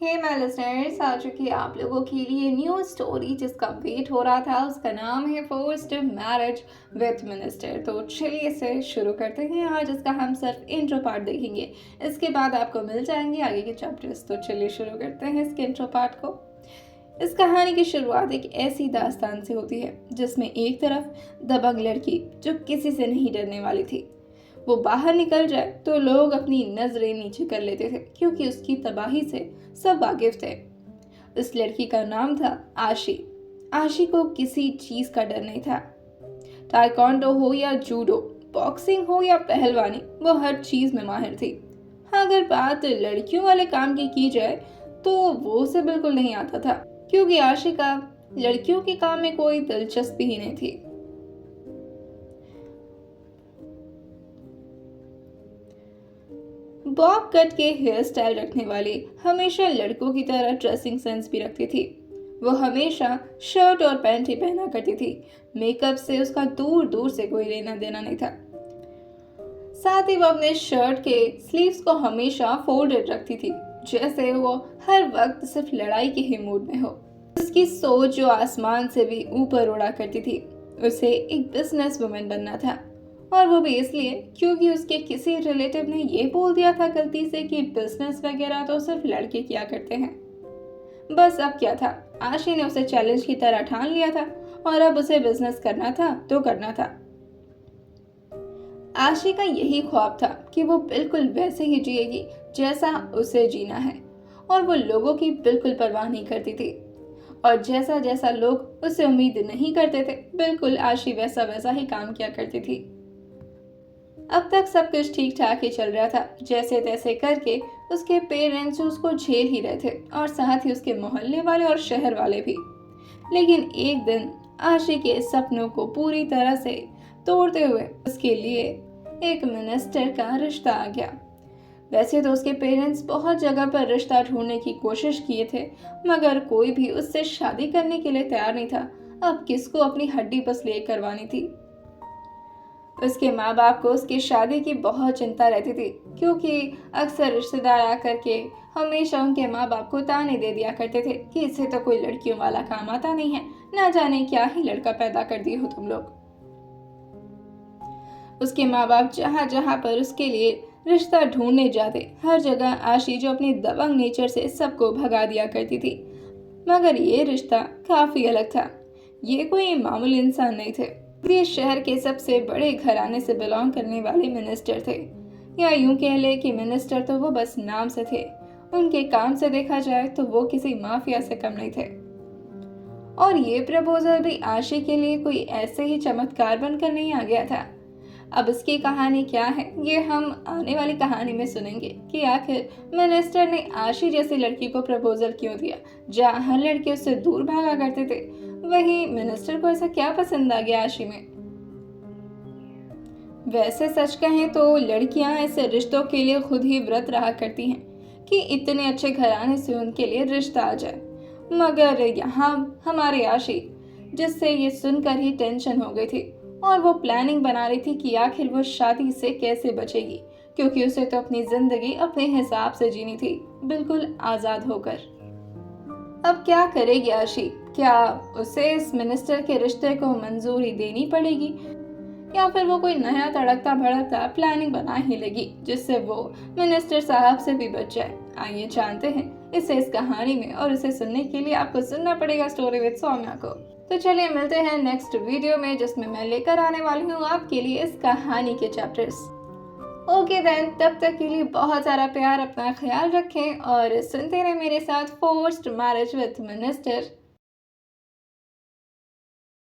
Hey my listeners, आ चुकी है आप लोगों के लिए न्यू स्टोरी जिसका वेट हो रहा था। उसका नाम है फर्स्ट मैरिज विथ मिनिस्टर। तो चलिए इसे शुरू करते हैं। आज इसका हम सिर्फ इंट्रो पार्ट देखेंगे, इसके बाद आपको मिल जाएंगे आगे के चैप्टर्स। तो चलिए शुरू करते हैं इसके इंट्रो पार्ट को। इस कहानी की शुरुआत एक ऐसी दास्तान से होती है जिसमें एक तरफ दबंग लड़की जो किसी से नहीं डरने वाली थी, वो बाहर निकल जाए तो लोग अपनी नजरें नीचे कर लेते थे क्योंकि उसकी तबाही से सब वाकिफ थे। इस लड़की का नाम था आशी। आशी को किसी चीज का डर नहीं था। ताइक्वांडो हो या जूडो, बॉक्सिंग हो या पहलवानी, वो हर चीज में माहिर थी। हाँ, अगर बात लड़कियों वाले काम की जाए तो वो उसे बिल्कुल नहीं आता था क्योंकि आशी का लड़कियों के काम में कोई दिलचस्पी ही नहीं थी। बॉब कट के हेयर स्टाइल रखने वाली हमेशा लड़कों की तरह ड्रेसिंग सेंस भी रखती थी। वो हमेशा शर्ट और पैंट ही पहना करती थी। मेकअप से उसका दूर दूर से कोई लेना देना नहीं था। साथ ही वो अपने शर्ट के स्लीव्स को हमेशा फोल्डेड रखती थी, जैसे वो हर वक्त सिर्फ लड़ाई के ही मूड में हो। उसकी सोच जो आसमान से भी ऊपर उड़ा करती थी। उसे एक बिजनेस वुमेन बनना था, और वो भी इसलिए क्योंकि उसके किसी रिलेटिव ने ये बोल दिया था गलती से कि बिजनेस वगैरह तो सिर्फ लड़के किया करते हैं। बस अब क्या था, आशी ने उसे चैलेंज की तरह ठान लिया था और अब उसे बिजनेस करना था तो करना था। आशी का यही ख्वाब था कि वो बिल्कुल वैसे ही जिएगी जैसा उसे जीना है, और वो लोगों की बिल्कुल परवाह नहीं करती थी। और जैसा जैसा लोग उससे उम्मीद नहीं करते थे, बिल्कुल आशी वैसा वैसा ही काम किया करती थी। अब तक सब कुछ ठीक ठाक ही चल रहा था। जैसे तैसे करके उसके पेरेंट्स उसको झेल ही रहे थे, और साथ ही उसके मोहल्ले वाले और शहर वाले भी। लेकिन एक दिन आशी के सपनों को पूरी तरह से तोड़ते हुए उसके लिए एक मिनिस्टर का रिश्ता आ गया। वैसे तो उसके पेरेंट्स बहुत जगह पर रिश्ता ढूंढने की कोशिश किए थे, मगर कोई भी उससे शादी करने के लिए तैयार नहीं था। अब किसको अपनी हड्डी पसली करवानी थी। उसके माँ बाप को उसकी शादी की बहुत चिंता रहती थी, क्योंकि अक्सर रिश्तेदार आकर के हमेशा उनके माँ बाप को ताने दे दिया करते थे कि इसे तो कोई लड़कियों वाला काम आता नहीं है, ना जाने क्या ही लड़का पैदा कर दिए हो तुम लोग। उसके माँ बाप जहाँ जहाँ पर उसके लिए रिश्ता ढूंढने जाते, हर जगह आशी जो अपनी दबंग नेचर से सबको भगा दिया करती थी। मगर ये रिश्ता काफी अलग था। ये कोई मामूली इंसान नहीं थे, ये शहर के सबसे बड़े घराने से बिलोंग करने वाले मिनिस्टर थे। या यूं कह ले कि मिनिस्टर तो वो बस नाम से थे, उनके काम से देखा जाए तो वो किसी माफिया से कम नहीं थे। और ये प्रपोजल भी आशी के लिए कोई ऐसे ही चमत्कार बनकर नहीं आ गया था। अब इसकी कहानी क्या है, ये हम आने वाली कहानी में सुनेंगे कि आखिर मिनिस्टर ने आशी जैसी लड़की को प्रपोजल क्यों दिया। जहाँ हर लड़के उससे दूर भागा करते थे, वहीं मिनिस्टर को ऐसा क्या पसंद आ गया आशी में। वैसे सच कहें तो लड़कियां ऐसे रिश्तों के लिए खुद ही व्रत रहा करती हैं कि इतने अच्छे घराने से उनके लिए रिश्ता आ जाए। मगर यहाँ हमारी आशी, जिससे ये सुनकर ही टेंशन हो गई थी, और वो प्लानिंग बना रही थी कि आखिर वो शादी से कैसे बचेगी, क्योंकि उसे तो अपनी जिंदगी अपने हिसाब से जीनी थी, बिल्कुल आजाद होकर। अब क्या करेगी आशी? क्या उसे इस मिनिस्टर के रिश्ते को मंजूरी देनी पड़ेगी, या फिर वो कोई नया तड़कता भड़कता प्लानिंग बना ही लेगी जिससे वो मिनिस्टर साहब से भी बच जाए? आइए जानते हैं इसे इस कहानी में, और इसे सुनने के लिए आपको सुनना पड़ेगा स्टोरी विद सौम्या को। तो चलिए मिलते हैं नेक्स्ट वीडियो में, जिसमें मैं लेकर आने वाली हूँ आपके लिए इस कहानी के चैप्टर्स। ओके देन, तब तक के लिए बहुत सारा प्यार, अपना ख्याल रखें और सुनते रहे मेरे साथ फोर्स्ड मैरिज विद मिनिस्टर।